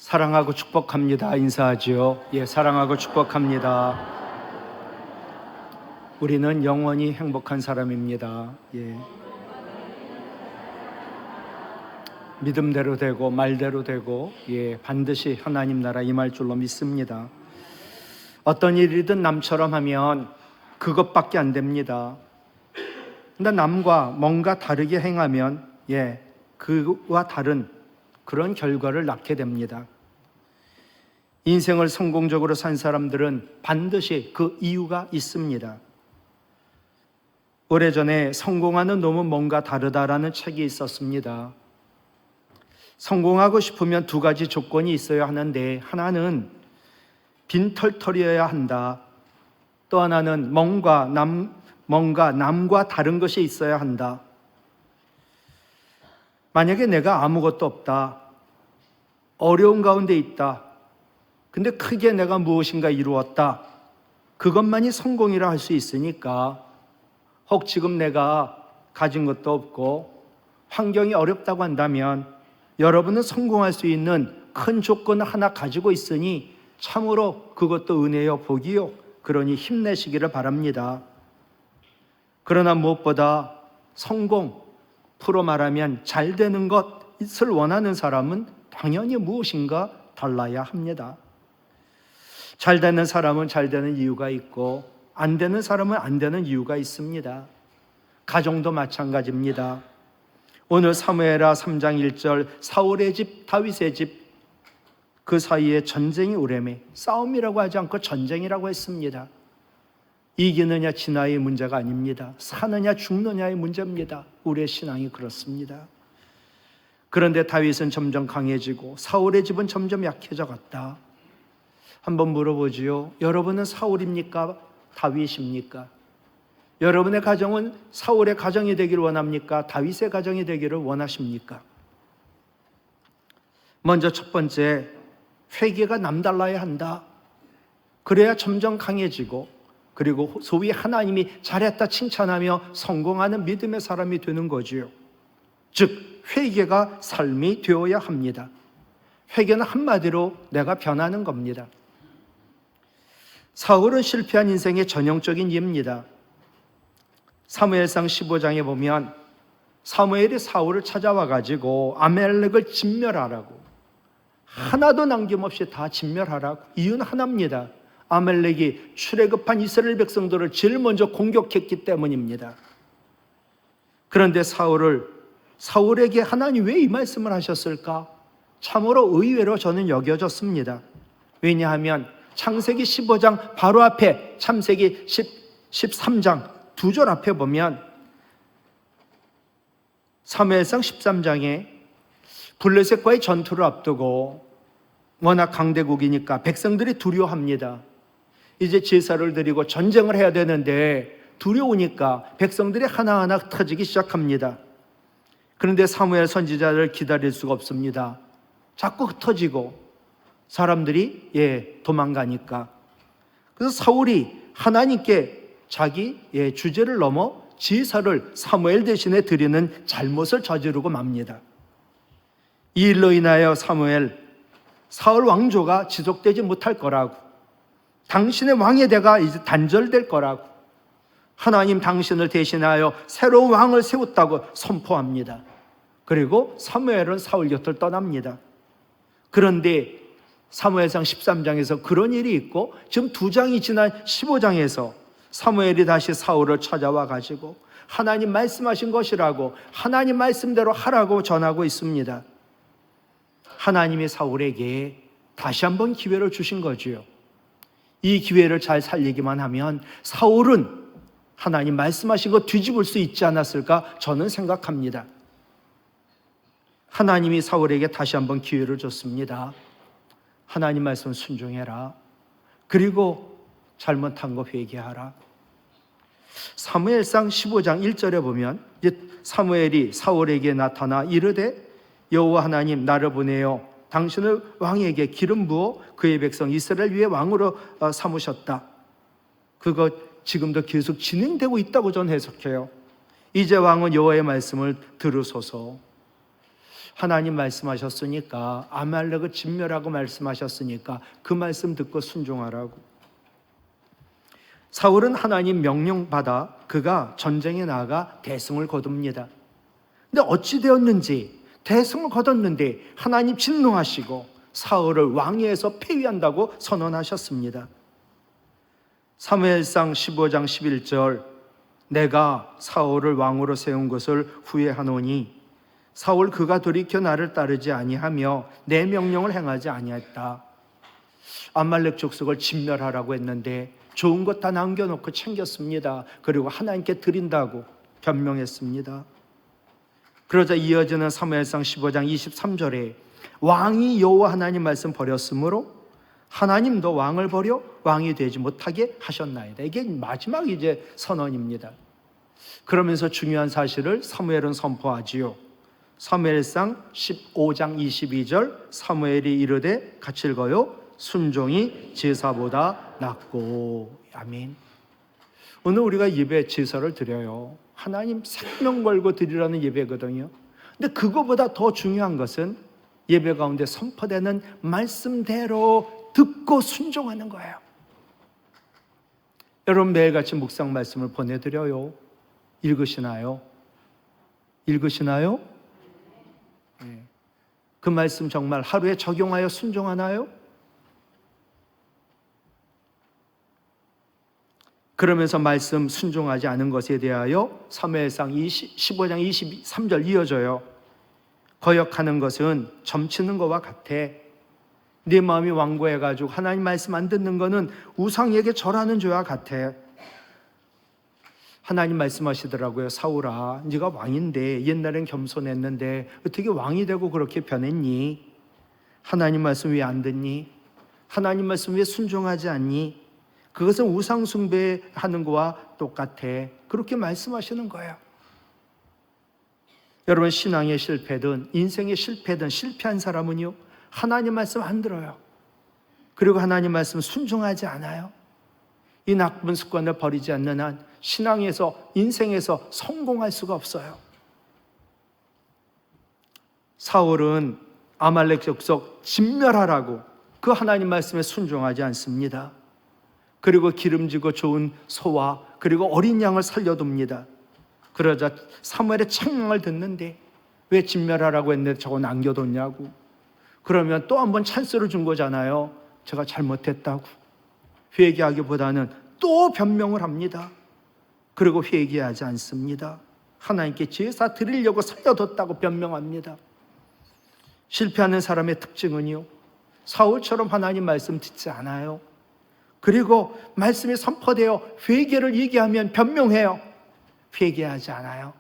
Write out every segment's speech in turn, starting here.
사랑하고 축복합니다. 인사하지요. 예, 사랑하고 축복합니다. 우리는 영원히 행복한 사람입니다. 예. 믿음대로 되고 말대로 되고 반드시 하나님 나라 임할 줄로 믿습니다. 어떤 일이든 남처럼 하면 그것밖에 안 됩니다. 근데 남과 뭔가 다르게 행하면 그와 다른 그런 결과를 낳게 됩니다. 인생을 성공적으로 산 사람들은 반드시 그 이유가 있습니다. 오래전에 성공하는 놈은 뭔가 다르다라는 책이 있었습니다. 성공하고 싶으면 두 가지 조건이 있어야 하는데, 하나는 빈털터리여야 한다. 또 하나는 뭔가 남과 다른 것이 있어야 한다. 만약에 내가 아무것도 없다, 어려운 가운데 있다, 근데 크게 내가 무엇인가 이루었다, 그것만이 성공이라 할 수 있으니까, 혹 지금 내가 가진 것도 없고 환경이 어렵다고 한다면 여러분은 성공할 수 있는 큰 조건을 하나 가지고 있으니 참으로 그것도 은혜요 복이요, 그러니 힘내시기를 바랍니다. 그러나 무엇보다 성공, 프로 말하면 잘 되는 것을 원하는 사람은 당연히 무엇인가 달라야 합니다. 잘 되는 사람은 잘 되는 이유가 있고 안 되는 사람은 안 되는 이유가 있습니다. 가정도 마찬가지입니다. 오늘 사무엘하 3장 1절, 사울의 집, 다윗의 집, 그 사이에 전쟁이 오래매, 싸움이라고 하지 않고 전쟁이라고 했습니다. 이기느냐 지나의 문제가 아닙니다. 사느냐 죽느냐의 문제입니다. 우리의 신앙이 그렇습니다. 그런데 다윗은 점점 강해지고 사울의 집은 점점 약해져 갔다. 한번 물어보지요. 여러분은 사울입니까? 다윗입니까? 여러분의 가정은 사울의 가정이 되기를 원합니까? 다윗의 가정이 되기를 원하십니까? 먼저 첫 번째, 회개가 남달라야 한다. 그래야 점점 강해지고, 그리고 소위 하나님이 잘했다 칭찬하며 성공하는 믿음의 사람이 되는 거지요. 즉 회개가 삶이 되어야 합니다. 회개는 한마디로 내가 변하는 겁니다. 사울은 실패한 인생의 전형적인 예입니다. 사무엘상 15장에 보면 사무엘이 사울을 찾아와 가지고 아멜렉을 진멸하라고, 하나도 남김없이 다 진멸하라고. 이유는 하나입니다. 아멜렉이 출애굽한 이스라엘 백성들을 제일 먼저 공격했기 때문입니다. 그런데 사울에게 하나님 왜 이 말씀을 하셨을까? 참으로 의외로 저는 여겨졌습니다. 왜냐하면 창세기 15장 바로 앞에 창세기 13장 2절 앞에 보면 사무엘상 13장에 블레셋과의 전투를 앞두고 워낙 강대국이니까 백성들이 두려워합니다. 이제 제사를 드리고 전쟁을 해야 되는데 두려우니까 백성들이 하나하나 터지기 시작합니다. 그런데 사무엘 선지자를 기다릴 수가 없습니다. 자꾸 흩어지고 사람들이 도망가니까. 그래서 사울이 하나님께 자기 주제를 넘어 제사를 사무엘 대신에 드리는 잘못을 저지르고 맙니다. 이 일로 인하여 사울 왕조가 지속되지 못할 거라고, 당신의 왕의 대가 이제 단절될 거라고, 하나님 당신을 대신하여 새로운 왕을 세웠다고 선포합니다. 그리고 사무엘은 사울 곁을 떠납니다. 그런데 사무엘상 13장에서 그런 일이 있고, 지금 2장이 지난 15장에서 사무엘이 다시 사울을 찾아와 가지고 하나님 말씀하신 것이라고, 하나님 말씀대로 하라고 전하고 있습니다. 하나님이 사울에게 다시 한번 기회를 주신 거지요. 이 기회를 잘 살리기만 하면 사울은 하나님 말씀하신 거 뒤집을 수 있지 않았을까 저는 생각합니다. 하나님이 사울에게 다시 한번 기회를 줬습니다. 하나님 말씀 순종해라. 그리고 잘못한 거 회개하라. 사무엘상 15장 1절에 보면 사무엘이 사울에게 나타나 이르되 여호와 하나님 나를 보내어 당신을 왕에게 기름 부어 그의 백성 이스라엘 위에 왕으로 삼으셨다. 그거 지금도 계속 진행되고 있다고 저는 해석해요. 이제 왕은 여호와의 말씀을 들으소서. 하나님 말씀하셨으니까, 아말렉을 진멸하고 말씀하셨으니까 그 말씀 듣고 순종하라고. 사울은 하나님 명령받아 그가 전쟁에 나가 대승을 거둡니다. 근데 어찌 되었는지, 대승을 거뒀는데 하나님 진노하시고 사울을 왕위에서 폐위한다고 선언하셨습니다. 사무엘상 15장 11절, 내가 사울을 왕으로 세운 것을 후회하노니 사울 그가 돌이켜 나를 따르지 아니하며 내 명령을 행하지 아니했다. 아말렉 족속을 진멸하라고 했는데 좋은 것 다 남겨놓고 챙겼습니다. 그리고 하나님께 드린다고 변명했습니다. 그러자 이어지는 사무엘상 15장 23절에 왕이 여호와 하나님 말씀 버렸으므로 하나님도 왕을 버려 왕이 되지 못하게 하셨나이다. 이게 마지막 이제 선언입니다. 그러면서 중요한 사실을 사무엘은 선포하지요. 사무엘상 15장 22절, 사무엘이 이르되 같이 읽어요. 순종이 제사보다 낫고. 아멘. 오늘 우리가 예배 제사를 드려요. 하나님 생명 걸고 드리라는 예배거든요. 근데 그거보다 더 중요한 것은 예배 가운데 선포되는 말씀대로 듣고 순종하는 거예요. 여러분 매일같이 묵상 말씀을 보내드려요. 읽으시나요? 읽으시나요? 네. 그 말씀 정말 하루에 적용하여 순종하나요? 그러면서 말씀 순종하지 않은 것에 대하여 사무엘상 15장 23절 이어져요. 거역하는 것은 점치는 것과 같아. 네 마음이 완고해가지고 하나님 말씀 안 듣는 것은 우상에게 절하는 죄와 같아. 하나님 말씀하시더라고요. 사울아, 네가 왕인데 옛날엔 겸손했는데 어떻게 왕이 되고 그렇게 변했니? 하나님 말씀 왜 안 듣니? 하나님 말씀 왜 순종하지 않니? 그것은 우상 숭배하는 거와 똑같아. 그렇게 말씀하시는 거예요. 여러분 신앙의 실패든 인생의 실패든 실패한 사람은요 하나님 말씀 안 들어요. 그리고 하나님 말씀 순종하지 않아요. 이 나쁜 습관을 버리지 않는 한 신앙에서 인생에서 성공할 수가 없어요. 사울은 아말렉 족속 진멸하라고 그 하나님 말씀에 순종하지 않습니다. 그리고 기름지고 좋은 소와 그리고 어린 양을 살려둡니다. 그러자 사무엘의 책망을 듣는데 왜 진멸하라고 했는데 저거 남겨뒀냐고. 그러면 또 한 번 찬스를 준 거잖아요. 제가 잘못했다고. 회개하기보다는 또 변명을 합니다. 그리고 회개하지 않습니다. 하나님께 제사 드리려고 살려뒀다고 변명합니다. 실패하는 사람의 특징은요 사울처럼 하나님 말씀 듣지 않아요. 그리고 말씀이 선포되어 회개를 얘기하면 변명해요. 회개하지 않아요.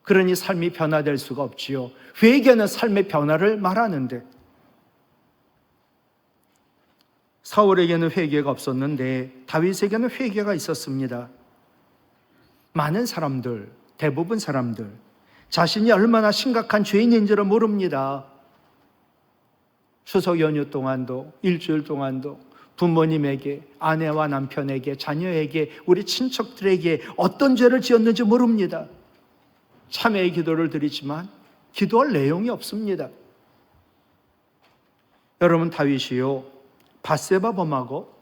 그러니 삶이 변화될 수가 없지요. 회개는 삶의 변화를 말하는데 사울에게는 회개가 없었는데 다윗에게는 회개가 있었습니다. 많은 사람들, 대부분 사람들 자신이 얼마나 심각한 죄인인지를 모릅니다. 추석 연휴 동안도 일주일 동안도 부모님에게, 아내와 남편에게, 자녀에게, 우리 친척들에게 어떤 죄를 지었는지 모릅니다. 참회의 기도를 드리지만 기도할 내용이 없습니다. 여러분 다윗이요 밧세바 범하고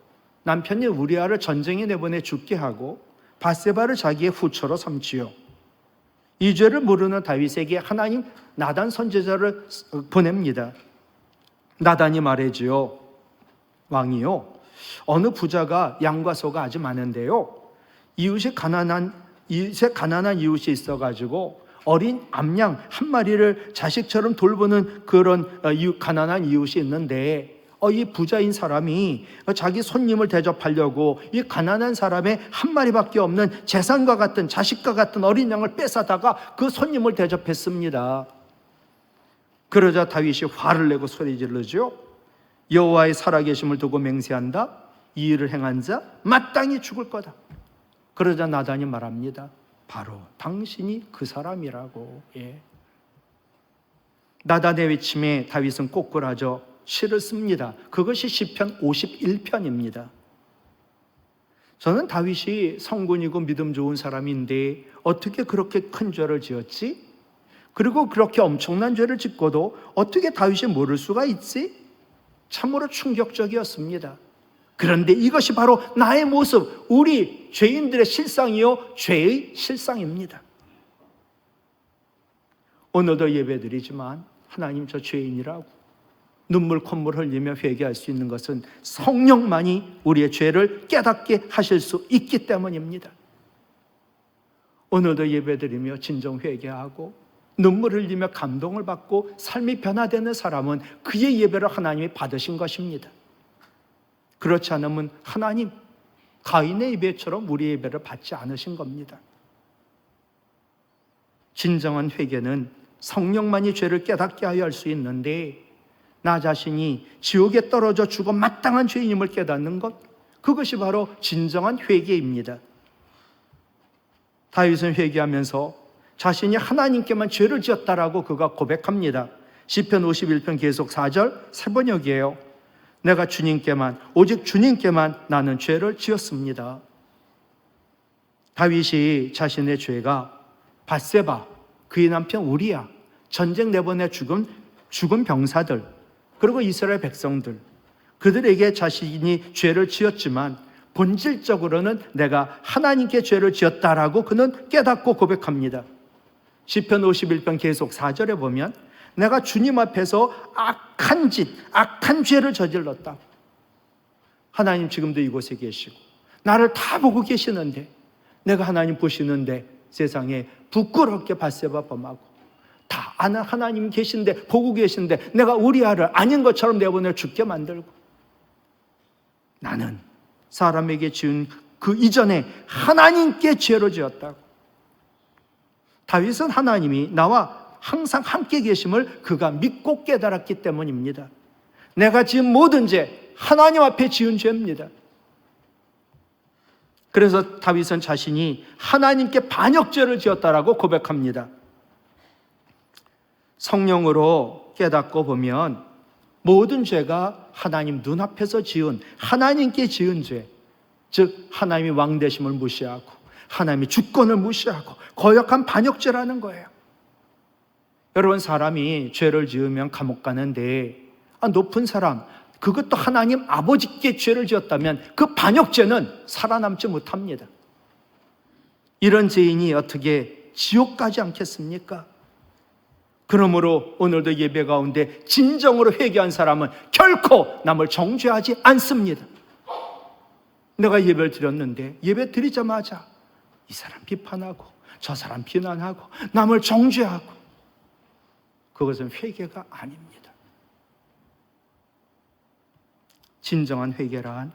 남편이 우리아를 전쟁에 내보내 죽게 하고 밧세바를 자기의 후처로 삼지요. 이 죄를 모르는 다윗에게 하나님 나단 선지자를 보냅니다. 나단이 말해지요. 왕이요 어느 부자가 양과 소가 아주 많은데요 이웃에 가난한 이웃이 있어가지고 어린 암양 한 마리를 자식처럼 돌보는 그런 가난한 이웃이 있는데 이 부자인 사람이 자기 손님을 대접하려고 이 가난한 사람의 한 마리밖에 없는 재산과 같은 자식과 같은 어린 양을 뺏어다가 그 손님을 대접했습니다. 그러자 다윗이 화를 내고 소리 지르죠. 여호와의 살아계심을 두고 맹세한다. 이 일을 행한 자 마땅히 죽을 거다. 그러자 나단이 말합니다. 바로 당신이 그 사람이라고. 나단의 외침에 다윗은 꼬꾸라져 시를 씁니다. 그것이 시편 51편입니다. 저는 다윗이 성군이고 믿음 좋은 사람인데 어떻게 그렇게 큰 죄를 지었지? 그리고 그렇게 엄청난 죄를 짓고도 어떻게 다윗이 모를 수가 있지? 참으로 충격적이었습니다. 그런데 이것이 바로 나의 모습, 우리 죄인들의 실상이요 죄의 실상입니다. 오늘도 예배드리지만 하나님, 저 죄인이라고 눈물 콧물 흘리며 회개할 수 있는 것은 성령만이 우리의 죄를 깨닫게 하실 수 있기 때문입니다. 오늘도 예배드리며 진정 회개하고 눈물 흘리며 감동을 받고 삶이 변화되는 사람은 그의 예배를 하나님이 받으신 것입니다. 그렇지 않으면 하나님, 가인의 예배처럼 우리의 예배를 받지 않으신 겁니다. 진정한 회개는 성령만이 죄를 깨닫게 하여 할 수 있는데, 나 자신이 지옥에 떨어져 죽어 마땅한 죄인임을 깨닫는 것, 그것이 바로 진정한 회개입니다. 다윗은 회개하면서 자신이 하나님께만 죄를 지었다라고 그가 고백합니다. 시편 51편 계속 4절 세 번역이에요. 내가 주님께만, 오직 주님께만 나는 죄를 지었습니다. 다윗이 자신의 죄가 밧세바, 그의 남편 우리야, 전쟁 내보내 죽은 병사들, 그리고 이스라엘 백성들, 그들에게 자신이 죄를 지었지만 본질적으로는 내가 하나님께 죄를 지었다라고 그는 깨닫고 고백합니다. 시편 51편 계속 4절에 보면 내가 주님 앞에서 악한 짓, 악한 죄를 저질렀다. 하나님 지금도 이곳에 계시고 나를 다 보고 계시는데, 내가 하나님 보시는데 세상에 부끄럽게 밧세바 범하고, 다 아는 하나님 계신데, 보고 계신데 내가 우리아를 아닌 것처럼 내보내 죽게 만들고, 나는 사람에게 지은 그 이전에 하나님께 죄를 지었다고. 다윗은 하나님이 나와 항상 함께 계심을 그가 믿고 깨달았기 때문입니다. 내가 지은 모든 죄, 하나님 앞에 지은 죄입니다. 그래서 다윗은 자신이 하나님께 반역죄를 지었다라고 고백합니다. 성령으로 깨닫고 보면 모든 죄가 하나님 눈앞에서 지은, 하나님께 지은 죄, 즉 하나님이 왕 되심을 무시하고 하나님의 주권을 무시하고 거역한 반역죄라는 거예요. 여러분, 사람이 죄를 지으면 감옥 가는데 높은 사람, 그것도 하나님 아버지께 죄를 지었다면 그 반역죄는 살아남지 못합니다. 이런 죄인이 어떻게 지옥 가지 않겠습니까? 그러므로 오늘도 예배 가운데 진정으로 회개한 사람은 결코 남을 정죄하지 않습니다. 내가 예배를 드렸는데 예배 드리자마자 이 사람 비판하고 저 사람 비난하고 남을 정죄하고, 그것은 회개가 아닙니다. 진정한 회개란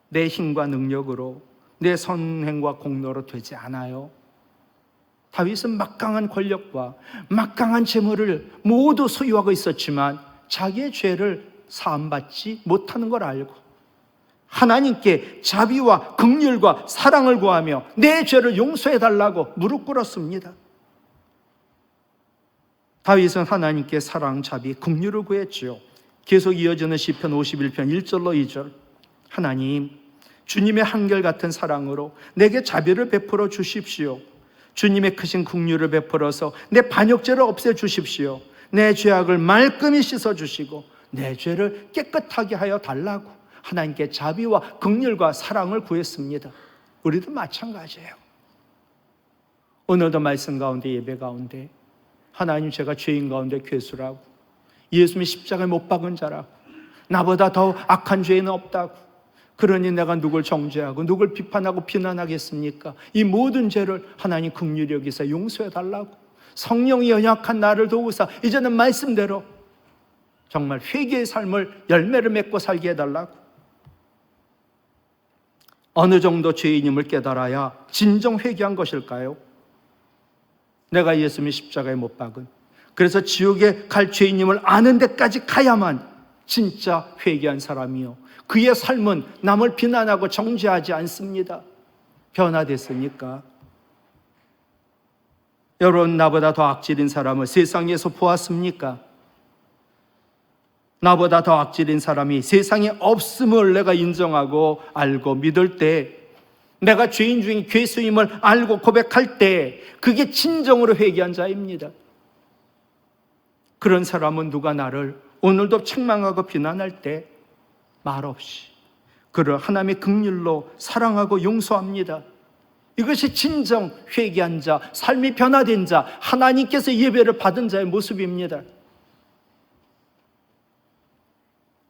내 힘과 능력으로, 내 선행과 공로로 되지 않아요. 다윗은 막강한 권력과 막강한 재물을 모두 소유하고 있었지만 자기의 죄를 사함받지 못하는 걸 알고 하나님께 자비와 긍휼과 사랑을 구하며 내 죄를 용서해달라고 무릎 꿇었습니다. 다윗은 하나님께 사랑, 자비, 긍휼을 구했지요. 계속 이어지는 시편 51편 1절로 2절, 하나님, 주님의 한결같은 사랑으로 내게 자비를 베풀어 주십시오. 주님의 크신 긍휼을 베풀어서 내 반역죄를 없애주십시오. 내 죄악을 말끔히 씻어주시고 내 죄를 깨끗하게 하여 달라고 하나님께 자비와 긍휼과 사랑을 구했습니다. 우리도 마찬가지예요. 오늘도 말씀 가운데, 예배 가운데 하나님, 제가 죄인 가운데 괴수라고, 예수님이 십자가에 못 박은 자라고, 나보다 더 악한 죄인은 없다고, 그러니 내가 누굴 정죄하고 누굴 비판하고 비난하겠습니까? 이 모든 죄를 하나님 긍휼히 여기서 용서해달라고, 성령이 연약한 나를 도우사 이제는 말씀대로 정말 회개의 삶을 열매를 맺고 살게 해달라고. 어느 정도 죄인임을 깨달아야 진정 회개한 것일까요? 내가 예수님이 십자가에 못 박은, 그래서 지옥에 갈 죄인임을 아는 데까지 가야만 진짜 회개한 사람이요, 그의 삶은 남을 비난하고 정죄하지 않습니다. 변화됐으니까. 여러분, 나보다 더 악질인 사람을 세상에서 보았습니까? 나보다 더 악질인 사람이 세상에 없음을 내가 인정하고 알고 믿을 때, 내가 죄인 중에 괴수임을 알고 고백할 때, 그게 진정으로 회개한 자입니다. 그런 사람은 누가 나를 오늘도 책망하고 비난할 때 말없이 그를 하나님의 긍휼로 사랑하고 용서합니다. 이것이 진정 회개한 자, 삶이 변화된 자, 하나님께서 예배를 받은 자의 모습입니다.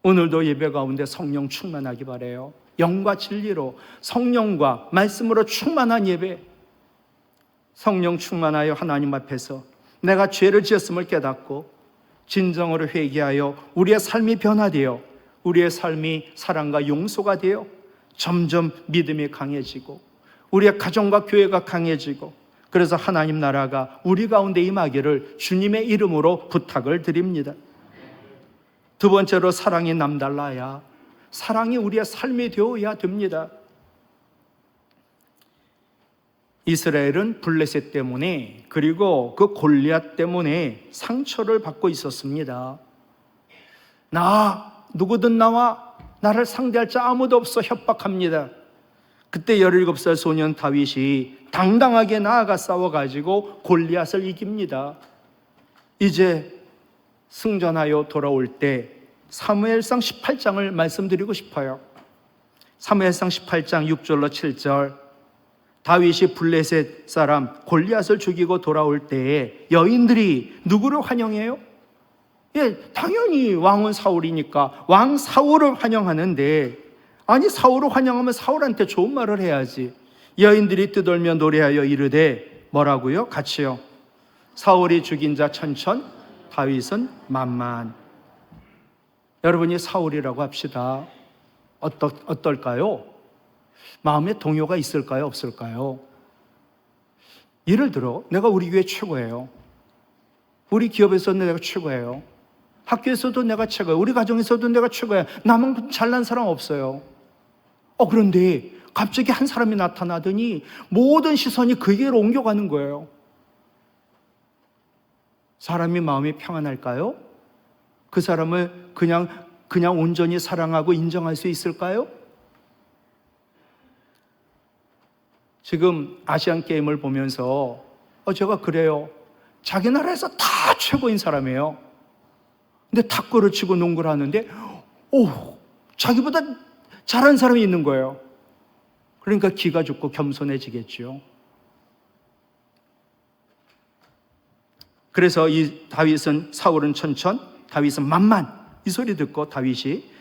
오늘도 예배 가운데 성령 충만하기 바라요. 영과 진리로, 성령과 말씀으로 충만한 예배, 성령 충만하여 하나님 앞에서 내가 죄를 지었음을 깨닫고 진정으로 회개하여 우리의 삶이 변화되어 우리의 삶이 사랑과 용서가 되어 점점 믿음이 강해지고 우리의 가정과 교회가 강해지고, 그래서 하나님 나라가 우리 가운데 임하기를 주님의 이름으로 부탁을 드립니다. 두 번째로, 사랑이 남달라야, 사랑이 우리의 삶이 되어야 됩니다. 이스라엘은 블레셋 때문에, 그리고 그 골리앗 때문에 상처를 받고 있었습니다. 누구든 나와 나를 상대할 자 아무도 없어 협박합니다. 그때 17살 소년 다윗이 당당하게 나아가 싸워가지고 골리앗을 이깁니다. 이제 승전하여 돌아올 때 사무엘상 18장을 말씀드리고 싶어요. 사무엘상 18장 6절로 7절, 다윗이 블레셋 사람 골리앗을 죽이고 돌아올 때에 여인들이 누구를 환영해요? 당연히 왕은 사울이니까 왕 사울을 환영하는데, 아니 사울을 환영하면 사울한테 좋은 말을 해야지. 여인들이 뜨돌며 노래하여 이르되 뭐라고요? 같이요. 사울이 죽인 자 천천, 다윗은 만만. 여러분이 사울이라고 합시다. 어떨까요? 마음에 동요가 있을까요? 없을까요? 예를 들어 내가 우리 교회 최고예요. 우리 기업에서도 내가 최고예요. 학교에서도 내가 최고예요. 우리 가정에서도 내가 최고예요. 나만 잘난 사람 없어요. 그런데 갑자기 한 사람이 나타나더니 모든 시선이 그에게로 옮겨가는 거예요. 사람이 마음이 평안할까요? 그 사람을 그냥 온전히 사랑하고 인정할 수 있을까요? 지금 아시안 게임을 보면서 제가 그래요. 자기 나라에서 다 최고인 사람이에요. 근데 탁구를 치고 농구를 하는데 자기보다 잘하는 사람이 있는 거예요. 그러니까 기가 죽고 겸손해지겠죠. 그래서 이 다윗은, 사울은 천천, 다윗은 만만, 이 소리 듣고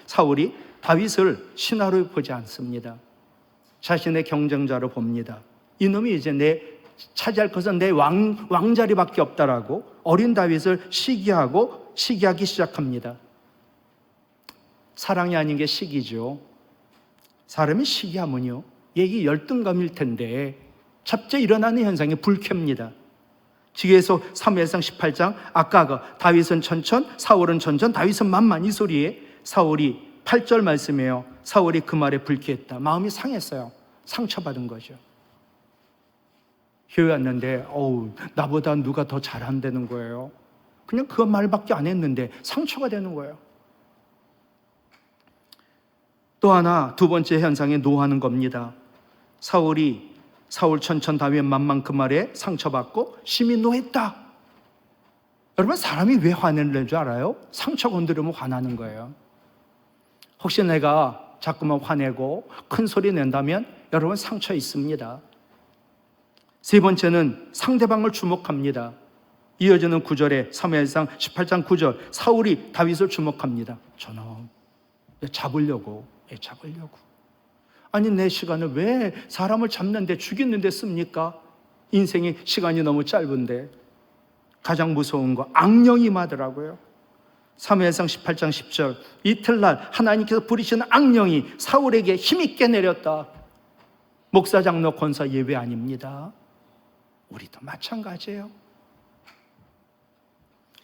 사울이 다윗을 신하로 보지 않습니다. 자신의 경쟁자로 봅니다. 이놈이 이제 차지할 것은 내 왕자리밖에 없다라고 어린 다윗을 시기하기 시작합니다. 사랑이 아닌 게 시기죠. 사람이 시기하면요, 얘기 열등감일 텐데 첫째 일어나는 현상이 불쾌입니다. 뒤에서 사무엘상 18장, 아까 다윗은 천천, 사울은 천천, 다윗은 만만, 이 소리에 사울이 8절 말씀이에요. 사울이 그 말에 불쾌했다. 마음이 상했어요. 상처받은 거죠. 교회 왔는데 나보다 누가 더 잘한다는 거예요. 그냥 그 말밖에 안 했는데 상처가 되는 거예요. 또 하나, 두 번째 현상이 노하는 겁니다. 사울 천천, 다윗 만만, 그 말에 상처받고 심히 노했다. 여러분, 사람이 왜 화내는 줄 알아요? 상처 건드리면 화나는 거예요. 혹시 내가 자꾸만 화내고 큰 소리 낸다면 여러분 상처 있습니다. 세 번째는 상대방을 주목합니다. 이어지는 9절에 사무엘상 18장 9절, 사울이 다윗을 주목합니다. 저놈 잡으려고. 아니 내 시간을 왜 사람을 잡는데 죽이는데 씁니까? 인생의 시간이 너무 짧은데. 가장 무서운 거, 악령이 임하더라고요. 사무엘상 18장 10절, 이틀날 하나님께서 부리시는 악령이 사울에게 힘있게 내렸다. 목사, 장로, 권사 예외 아닙니다. 우리도 마찬가지예요.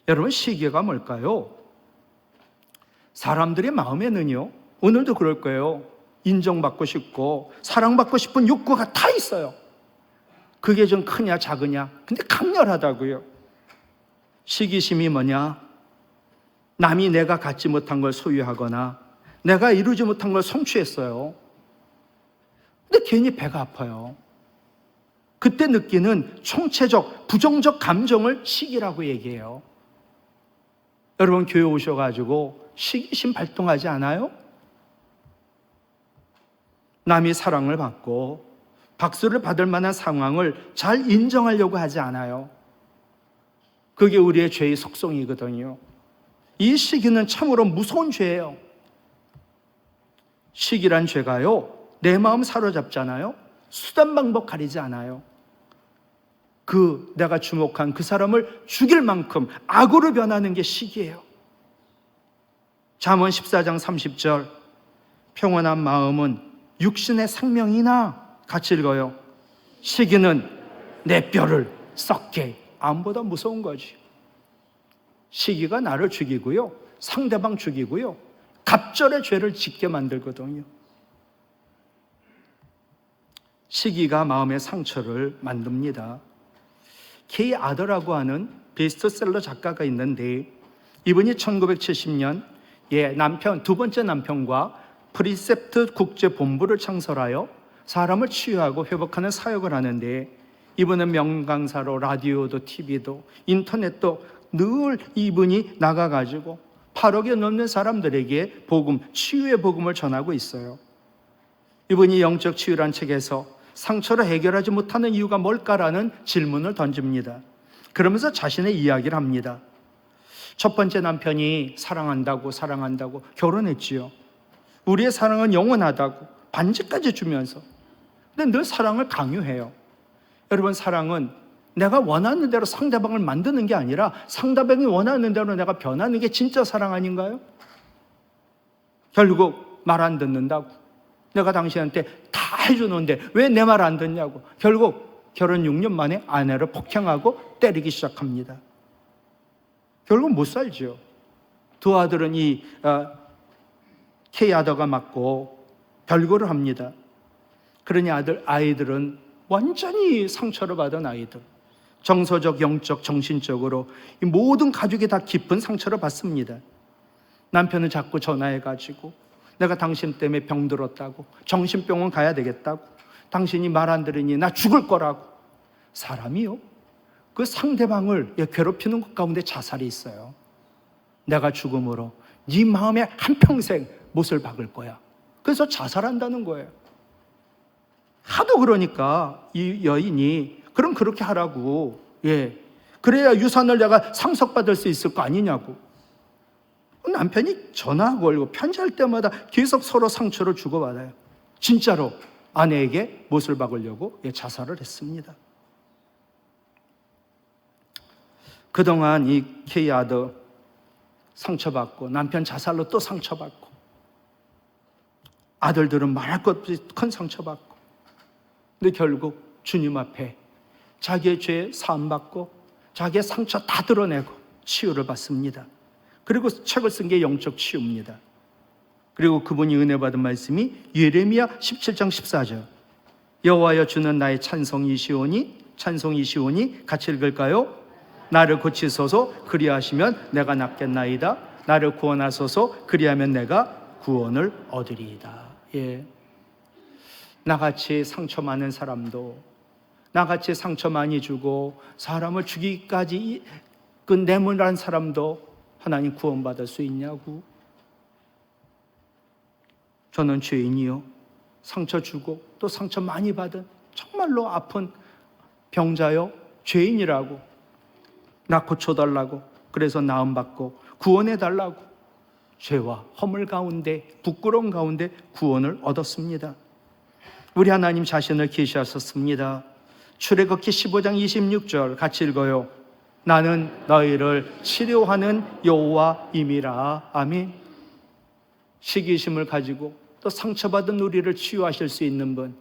여러분, 시기가 뭘까요? 사람들의 마음에는요, 오늘도 그럴 거예요. 인정받고 싶고 사랑받고 싶은 욕구가 다 있어요. 그게 좀 크냐 작으냐, 근데 강렬하다고요. 시기심이 뭐냐? 남이 내가 갖지 못한 걸 소유하거나 내가 이루지 못한 걸 성취했어요. 근데 괜히 배가 아파요. 그때 느끼는 총체적 부정적 감정을 시기라고 얘기해요. 여러분 교회 오셔가지고 시기심 발동하지 않아요? 남이 사랑을 받고 박수를 받을 만한 상황을 잘 인정하려고 하지 않아요. 그게 우리의 죄의 속성이거든요. 이 시기는 참으로 무서운 죄예요. 시기란 죄가요, 내 마음 사로잡잖아요. 수단 방법 가리지 않아요. 내가 주목한 그 사람을 죽일 만큼 악으로 변하는 게 시기예요. 잠언 14장 30절, 평온한 마음은 육신의 생명이나, 같이 읽어요. 시기는 내 뼈를 썩게. 암보다 무서운 거지. 시기가 나를 죽이고요, 상대방 죽이고요, 갑절의 죄를 짓게 만들거든요. 시기가 마음의 상처를 만듭니다. K 아더라고 하는 베스트셀러 작가가 있는데, 이분이 1970년 두 번째 남편과 프리셉트 국제본부를 창설하여 사람을 치유하고 회복하는 사역을 하는데, 이분은 명강사로 라디오도 TV도 인터넷도 늘 이분이 나가가지고 8억에 넘는 사람들에게 치유의 복음을 전하고 있어요. 이분이 영적 치유란 책에서 상처를 해결하지 못하는 이유가 뭘까라는 질문을 던집니다. 그러면서 자신의 이야기를 합니다. 첫 번째 남편이 사랑한다고 결혼했지요. 우리의 사랑은 영원하다고 반지까지 주면서. 근데 늘 사랑을 강요해요. 여러분, 사랑은 내가 원하는 대로 상대방을 만드는 게 아니라 상대방이 원하는 대로 내가 변하는 게 진짜 사랑 아닌가요? 결국 말 안 듣는다고, 내가 당신한테 다 해주는데 왜 내 말 안 듣냐고, 결국 결혼 6년 만에 아내를 폭행하고 때리기 시작합니다. 결국 못 살죠. 두 아들은 이 K 아더가 맞고 별거를 합니다. 그러니 아이들은 완전히 상처를 받은 아이들, 정서적, 영적, 정신적으로 이 모든 가족이 다 깊은 상처를 받습니다. 남편은 자꾸 전화해가지고 내가 당신 때문에 병들었다고, 정신병원 가야 되겠다고, 당신이 말 안 들으니 나 죽을 거라고. 사람이요, 그 상대방을 괴롭히는 것 가운데 자살이 있어요. 내가 죽음으로 네 마음에 한평생 못을 박을 거야. 그래서 자살한다는 거예요. 하도 그러니까 이 여인이 그럼 그렇게 하라고, 그래야 유산을 내가 상속받을 수 있을 거 아니냐고. 남편이 전화 걸고 편지할 때마다 계속 서로 상처를 주고받아요. 진짜로 아내에게 못을 박으려고 자살을 했습니다. 그동안 이 K 아더 상처받고, 남편 자살로 또 상처받고, 아들들은 말할 것 없이 큰 상처받고, 근데 결국 주님 앞에 자기의 죄 사함받고 자기의 상처 다 드러내고 치유를 받습니다. 그리고 책을 쓴 게 영적 치유입니다. 그리고 그분이 은혜 받은 말씀이 예레미야 17장 14절, 여호와여 주는 나의 찬송이시오니 같이 읽을까요? 나를 고치소서, 그리하시면 내가 낫겠나이다. 나를 구원하소서, 그리하면 내가 구원을 얻으리이다. 나같이 상처 많은 사람도, 나같이 상처 많이 주고 사람을 죽이기까지 그 내물한 사람도 하나님 구원받을 수 있냐고. 저는 죄인이요, 상처 주고 또 상처 많이 받은 정말로 아픈 병자요, 죄인이라고. 나 고쳐달라고, 그래서 나음받고 구원해달라고 죄와 허물 가운데, 부끄러움 가운데 구원을 얻었습니다. 우리 하나님 자신을 계시하셨습니다. 출애굽기 15장 26절 같이 읽어요. 나는 너희를 치료하는 여호와임이라. 아멘. 시기심을 가지고 또 상처받은 우리를 치유하실 수 있는 분,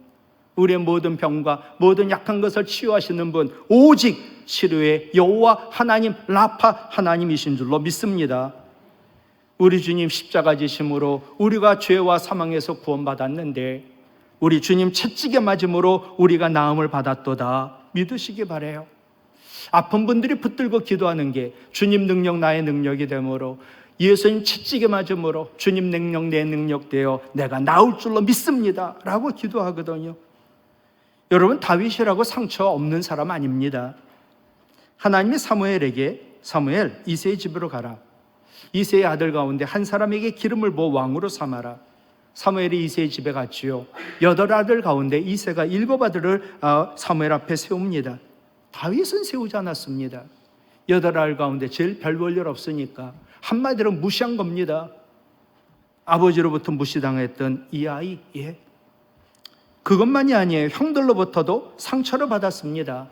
우리의 모든 병과 모든 약한 것을 치유하시는 분, 오직 치료의 여호와 하나님, 라파 하나님이신 줄로 믿습니다. 우리 주님 십자가 지심으로 우리가 죄와 사망에서 구원받았는데, 우리 주님 채찍에 맞음으로 우리가 나음을 받았도다 믿으시기 바라요. 아픈 분들이 붙들고 기도하는 게 주님 능력 나의 능력이 되므로, 예수님 채찍에 맞음으로 주님 능력 내 능력 되어 내가 나을 줄로 믿습니다 라고 기도하거든요. 여러분, 다윗이라고 상처 없는 사람 아닙니다. 하나님이 사무엘에게, 사무엘 이새의 집으로 가라, 이새의 아들 가운데 한 사람에게 기름을 부어 왕으로 삼아라. 사무엘이 이새의 집에 갔지요. 8아들 가운데 이새가 7아들을 사무엘 앞에 세웁니다. 다윗은 세우지 않았습니다. 8아들 가운데 제일 별 볼 일 없으니까 한마디로 무시한 겁니다. 아버지로부터 무시당했던 이 아이, 그것만이 아니에요. 형들로부터도 상처를 받았습니다.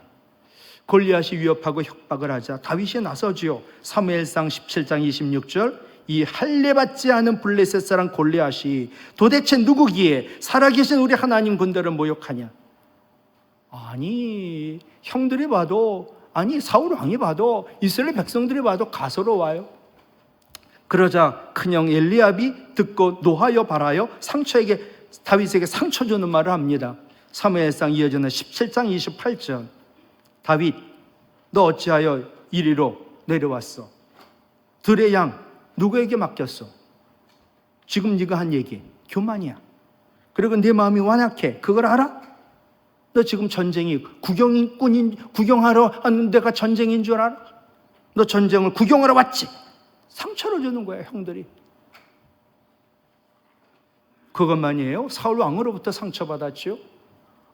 골리앗이 위협하고 협박을 하자 다윗이 나서지요. 사무엘상 17장 26절, 이 할례받지 않은 블레셋 사람 골리앗이 도대체 누구기에 살아계신 우리 하나님 군대를 모욕하냐. 아니, 형들이 봐도, 아니 사울 왕이 봐도, 이스라엘 백성들이 봐도 가소로워요. 그러자 큰형 엘리압이 듣고 노하여 바라여 다윗에게 상처 주는 말을 합니다. 사무엘상 이어지는 17장 28절, 다윗, 너 어찌하여 이리로 내려왔어? 들의 양 누구에게 맡겼어? 지금 네가 한 얘기 교만이야. 그리고 네 마음이 완악해. 그걸 알아? 너 지금 전쟁이 구경하러 왔는 데가 전쟁인 줄 알아? 너 전쟁을 구경하러 왔지? 상처를 주는 거야, 형들이. 그것만이에요? 사울 왕으로부터 상처받았죠?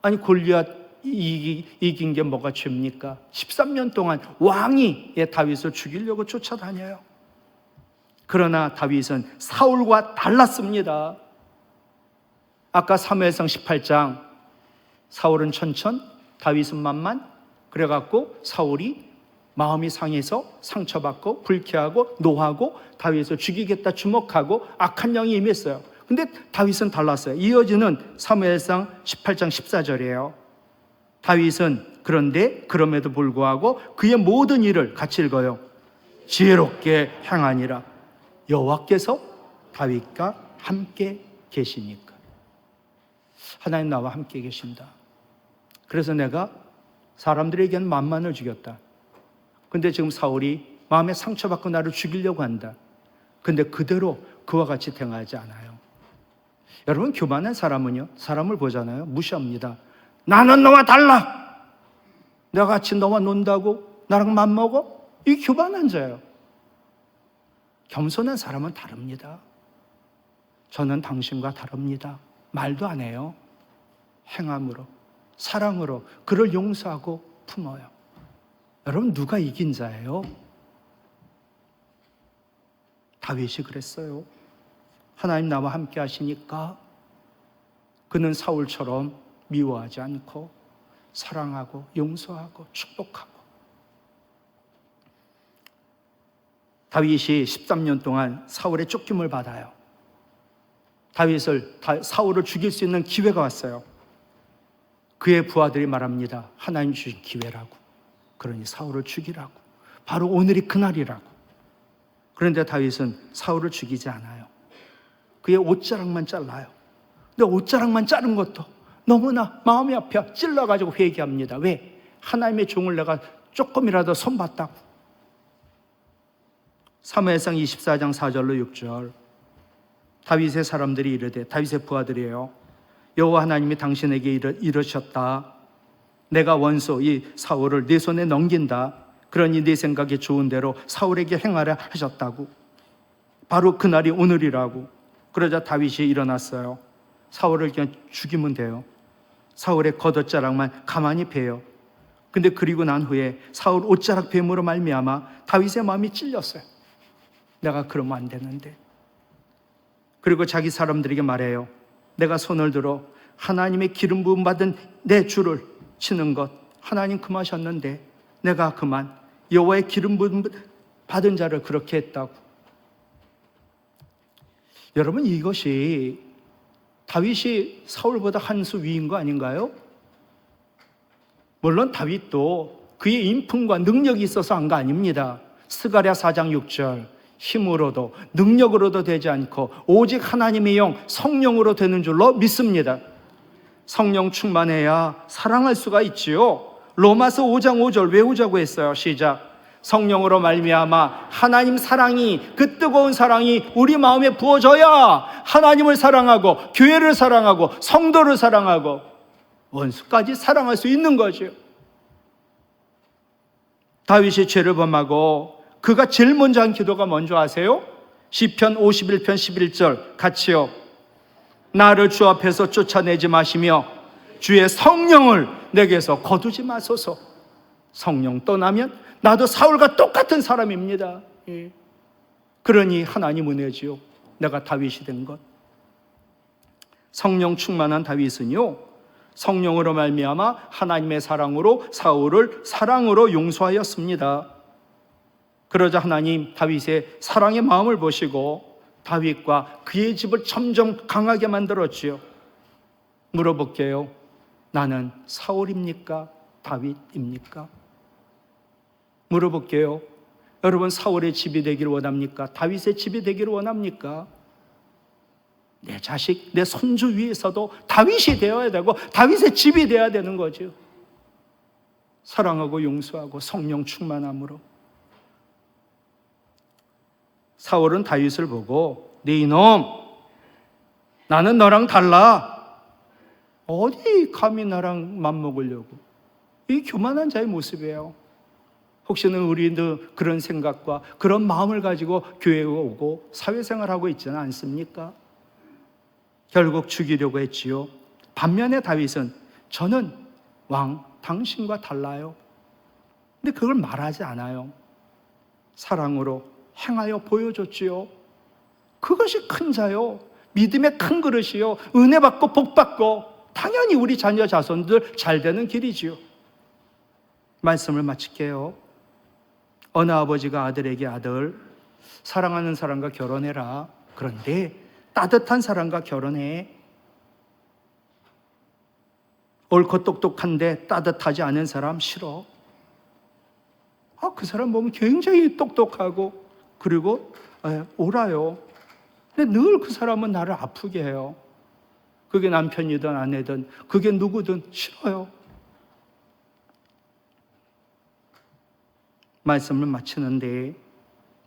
아니, 골리앗 이긴 게 뭐가 죄입니까? 13년 동안 왕이 다윗을 죽이려고 쫓아다녀요. 그러나 다윗은 사울과 달랐습니다. 아까 사무엘상 18장, 사울은 천천, 다윗은 만만. 그래갖고 사울이 마음이 상해서 상처받고 불쾌하고 노하고 다윗을 죽이겠다 주먹하고 악한 영이 임했어요. 근데 다윗은 달랐어요. 이어지는 사무엘상 18장 14절이에요. 다윗은 그런데 그럼에도 불구하고 그의 모든 일을 같이 읽어요. 지혜롭게 행하니라. 여호와께서 다윗과 함께 계시니까. 하나님 나와 함께 계신다. 그래서 내가 사람들에게는 만만을 죽였다. 근데 지금 사울이 마음에 상처받고 나를 죽이려고 한다. 근데 그대로 그와 같이 행하지 않아요. 여러분, 교만한 사람은요, 사람을 보잖아요, 무시합니다. 나는 너와 달라. 내가 같이 너와 논다고 나랑 맘먹어? 이 교만한 자예요. 겸손한 사람은 다릅니다. 저는 당신과 다릅니다. 말도 안 해요. 행함으로, 사랑으로 그를 용서하고 품어요. 여러분, 누가 이긴 자예요? 다윗이 그랬어요. 하나님 나와 함께 하시니까 그는 사울처럼 미워하지 않고 사랑하고 용서하고 축복하고. 다윗이 13년 동안 사울의 쫓김을 받아요. 사울을 죽일 수 있는 기회가 왔어요. 그의 부하들이 말합니다. 하나님 주신 기회라고. 그러니 사울을 죽이라고. 바로 오늘이 그날이라고. 그런데 다윗은 사울을 죽이지 않아요. 그의 옷자락만 잘라요. 근데 옷자락만 자른 것도 너무나 마음이 아파 찔러가지고 회개합니다. 왜? 하나님의 종을 내가 조금이라도 손봤다고. 사무엘상 24장 4절로 6절, 다윗의 사람들이 이르되, 다윗의 부하들이에요. 여호와 하나님이 당신에게 이르셨다. 내가 원수 이 사울을 네 손에 넘긴다. 그러니 네 생각에 좋은 대로 사울에게 행하라 하셨다고. 바로 그날이 오늘이라고. 그러자 다윗이 일어났어요. 사울을 그냥 죽이면 돼요. 사울의 겉옷자락만 가만히 베요. 근데 그리고 난 후에 사울 옷자락 뱀으로 말미암아 다윗의 마음이 찔렸어요. 내가 그러면 안 되는데. 그리고 자기 사람들에게 말해요. 내가 손을 들어 하나님의 기름 부음 받은 내 주를 치는 것 하나님 금하셨는데 내가 그만 여호와의 기름 부음 받은 자를 그렇게 했다고. 여러분, 이것이 다윗이 사울보다 한 수 위인 거 아닌가요? 물론 다윗도 그의 인품과 능력이 있어서 한 거 아닙니다. 스가랴 4장 6절, 힘으로도 능력으로도 되지 않고 오직 하나님의 영 성령으로 되는 줄로 믿습니다. 성령 충만해야 사랑할 수가 있지요. 로마서 5장 5절 외우자고 했어요. 시작. 성령으로 말미암아 하나님 사랑이, 그 뜨거운 사랑이 우리 마음에 부어져야 하나님을 사랑하고 교회를 사랑하고 성도를 사랑하고 원수까지 사랑할 수 있는 거죠. 다윗이 죄를 범하고 그가 제일 먼저 한 기도가 뭔지 아세요? 시편 51편 11절 같이요. 나를 주 앞에서 쫓아내지 마시며 주의 성령을 내게서 거두지 마소서. 성령 떠나면 나도 사울과 똑같은 사람입니다. 그러니 하나님 은혜지요. 내가 다윗이 된 것. 성령 충만한 다윗은요, 성령으로 말미암아 하나님의 사랑으로 사울을 사랑으로 용서하였습니다. 그러자 하나님 다윗의 사랑의 마음을 보시고 다윗과 그의 집을 점점 강하게 만들었지요. 물어볼게요. 나는 사울입니까? 다윗입니까? 물어볼게요. 여러분, 사울의 집이 되기를 원합니까? 다윗의 집이 되기를 원합니까? 내 자식, 내 손주 위에서도 다윗이 되어야 되고 다윗의 집이 되어야 되는 거죠. 사랑하고 용서하고 성령 충만함으로. 사울은 다윗을 보고 네 이놈, 나는 너랑 달라. 어디 감히 나랑 맞먹으려고. 이 교만한 자의 모습이에요. 혹시는 우리도 그런 생각과 그런 마음을 가지고 교회에 오고 사회생활하고 있지는 않습니까? 결국 죽이려고 했지요. 반면에 다윗은 저는 왕, 당신과 달라요. 근데 그걸 말하지 않아요. 사랑으로 행하여 보여줬지요. 그것이 큰 자요. 믿음의 큰 그릇이요. 은혜 받고 복 받고 당연히 우리 자녀 자손들 잘 되는 길이지요. 말씀을 마칠게요. 어느 아버지가 아들에게 아들, 사랑하는 사람과 결혼해라. 그런데 따뜻한 사람과 결혼해. 옳고 똑똑한데 따뜻하지 않은 사람 싫어. 그 사람 보면 굉장히 똑똑하고 그리고 옳아요. 근데 늘 그 사람은 나를 아프게 해요. 그게 남편이든 아내든 그게 누구든 싫어요. 말씀을 마치는데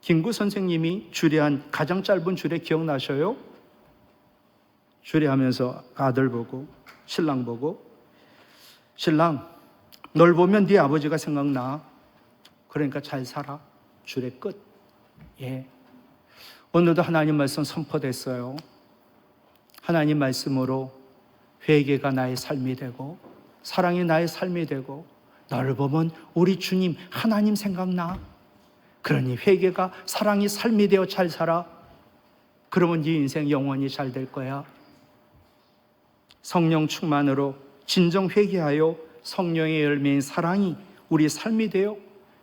김구 선생님이 주례한 가장 짧은 주례 기억나셔요? 주례하면서 아들 보고 신랑 보고 신랑, 널 보면 네 아버지가 생각나. 그러니까 잘 살아. 주례 끝. 예. 오늘도 하나님 말씀 선포됐어요. 하나님 말씀으로 회개가 나의 삶이 되고 사랑이 나의 삶이 되고 너를 보면 우리 주님 하나님 생각나. 그러니 회개가 사랑이 삶이 되어 잘 살아. 그러면 네 인생 영원히 잘 될 거야. 성령 충만으로 진정 회개하여 성령의 열매인 사랑이 우리 삶이 되어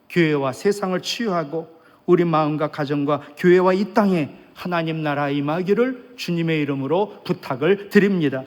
교회와 세상을 치유하고 우리 마음과 가정과 교회와 이 땅에 하나님 나라 임하기를 주님의 이름으로 부탁을 드립니다.